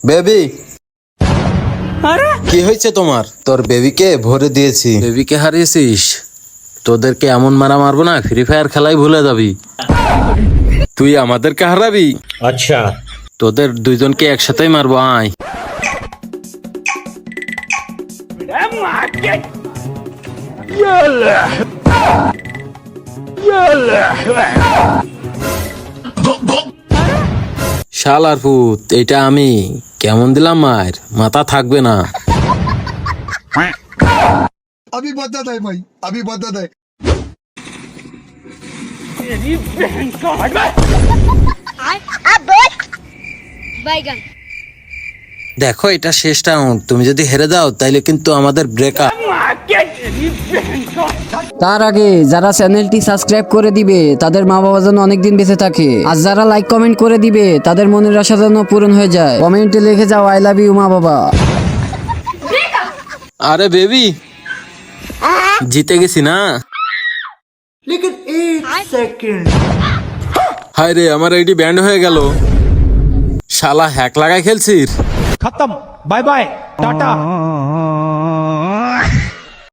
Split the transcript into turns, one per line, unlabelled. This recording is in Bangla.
বেবি, কি হয়েছে তোমার? তোর বেবিকে ভরে দিয়েছি। বেবিকে হারিয়েছিস? তোদেরকে এমন মারা মারবো না, ফ্রি ফায়ার খেলাই ভুলে যাবি। তুই আমাদেরকে হারাবি?
अच्छा।
তোদের দুইজনকে একসাথেই মারবো, আয়। শালার পুত, এটা আমি কেমন দিলাম মায়ের, মাথা থাকবে না।
अभी बदत है भाई, अभी बदत है।
बैगन।
দেখো, এটা শেষ রাউন্ড, তুমি যদি হেরে যাও তাইলে কিন্তু আমাদের ব্রেকআপ।
তার আগে যারা চ্যানেলটি সাবস্ক্রাইব করে দিবে তাদের মা বাবা যেন অনেকদিন বেঁচে থাকে, আর যারা লাইক কমেন্ট করে দিবে তাদের মনের আশা যেন পূরণ হয়ে যায়। কমেন্টে লিখে যাও আই লাভ ইউ মা বাবা।
আরে বেবি, জিতে গেছি না? হায় রে, আমার আইডি ব্যান্ড হয়ে গেল। শালা হ্যাক লাগাই খেলছিস।
खत्म। Bye bye Tata.